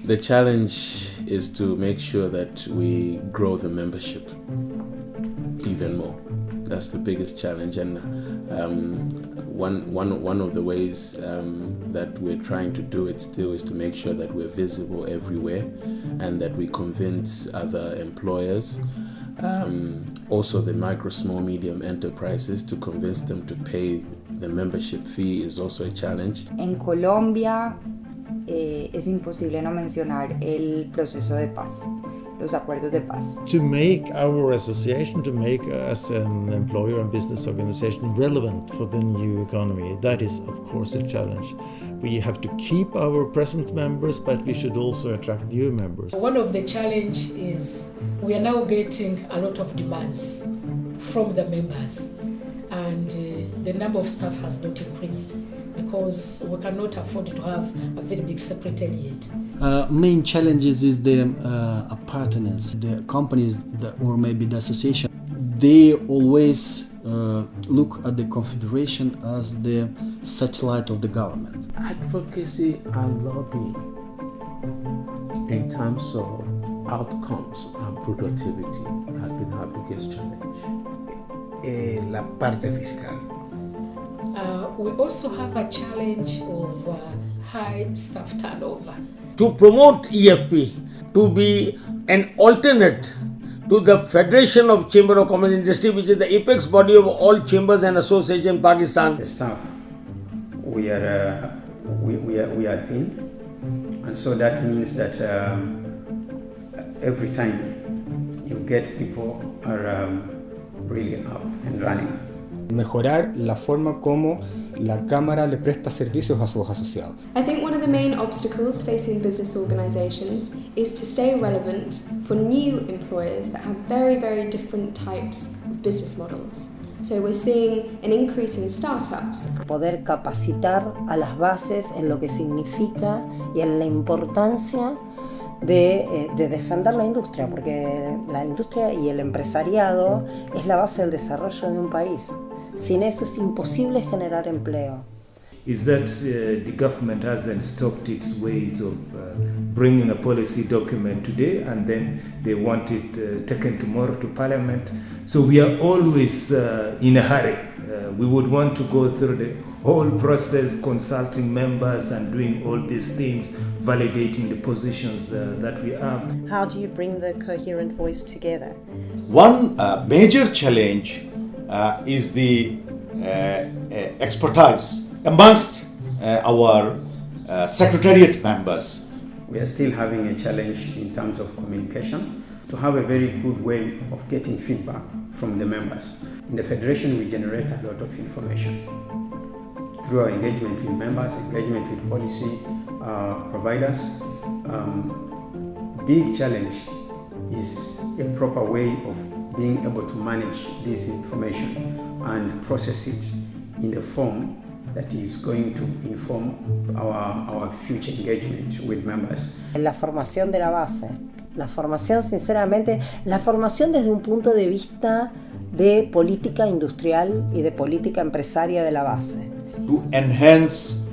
The challenge is to make sure that we grow the membership even more. That's the biggest challenge, and one of the ways that we're trying to do it still is to make sure that we're visible everywhere, and that we convince other employers, also the micro, small, medium enterprises, to convince them to pay the membership fee is also a challenge. En Colombia es imposible no mencionar el proceso de paz, los acuerdos de paz. To make our association, to make us an employer and business organization relevant for the new economy, that is of course a challenge. We have to keep our present members, but we should also attract new members. One of the challenge is we are now getting a lot of demands from the members, and the number of staff has not increased because we cannot afford to have a very big secretariat. Main challenges is the apartness. The companies or maybe the association, they always look at the confederation as the satellite of the government. Advocacy and lobbying in terms of outcomes and productivity has been our biggest challenge. La parte fiscal. We also have a challenge of high staff turnover. To promote EFP to be an alternate to the Federation of Chamber of Commerce and Industry, which is the apex body of all chambers and associations in Pakistan. The staff, we are thin, and so that means that every time you get people are really up and running. Mejorar la forma como la Cámara le presta servicios a sus asociados. I think one of the main obstacles facing business organisations is to stay relevant for new employers that have very, very different types of business models. So we're seeing an increase in startups. Poder capacitar a las bases en lo que significa y en la importancia de defender la industria, porque la industria y el empresariado es la base del desarrollo de un país. Sin eso es imposible generar empleo. Is that the government hasn't stopped its ways of bringing a policy document today and then they want it taken tomorrow to Parliament. So we are always in a hurry. We would want to go through the whole process, consulting members and doing all these things, validating the positions that we have. How do you bring the coherent voice together? One major challenge is the expertise amongst our secretariat members. We are still having a challenge in terms of communication, to have a very good way of getting feedback from the members. In the Federation, we generate a lot of information through our engagement with members, engagement with policy providers. Big challenge is a proper way of being able to manage this information and process it in a form that is going to inform our future engagement with members. La formación de la base, la formación sinceramente, la formación desde un punto de vista de política industrial y de política empresaria de la base. To enhance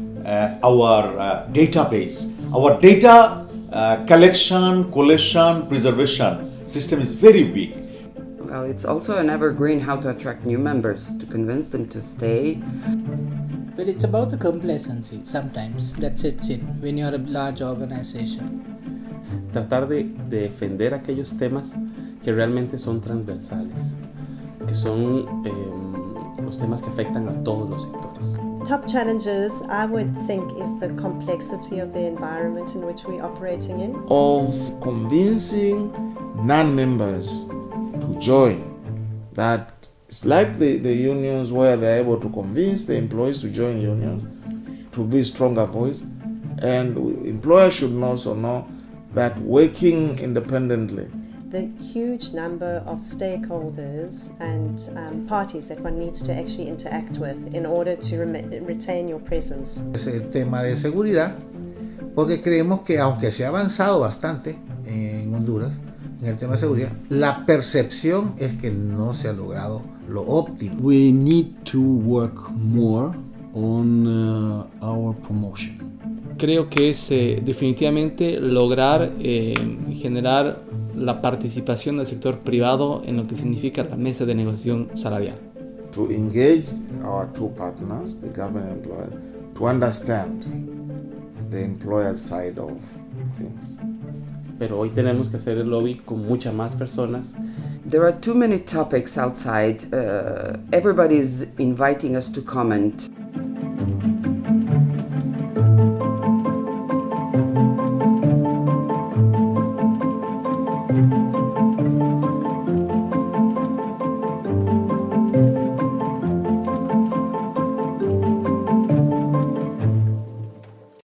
our database, our data collection, collation, preservation system is very weak. Well, it's also an evergreen how to attract new members, to convince them to stay. Well, it's about the complacency sometimes that sets in when you're a large organization. Tratar de defender aquellos temas que realmente son transversales, que son los temas que afectan a todos los sectores. Top challenges, I would think, is the complexity of the environment in which we're operating in. Of convincing non-members to join. That it's like the unions where they're able to convince the employees to join unions, to be a stronger voice. And employers should also know that working independently, the huge number of stakeholders and parties that one needs to actually interact with in order to retain your presence. Es el tema de seguridad, porque creemos que aunque se ha avanzado bastante en Honduras en el tema de seguridad, la percepción es que no se ha logrado lo óptimo. We need to work more on our promotion. creo que es definitivamente lograr generar la participación del sector privado en lo que significa la mesa de negociación salarial. To engage our two partners, the government and employer, to understand the employer's side of things. Pero hoy tenemos que hacer el lobby con muchas más personas. There are too many topics outside. Everybody's inviting us to comment.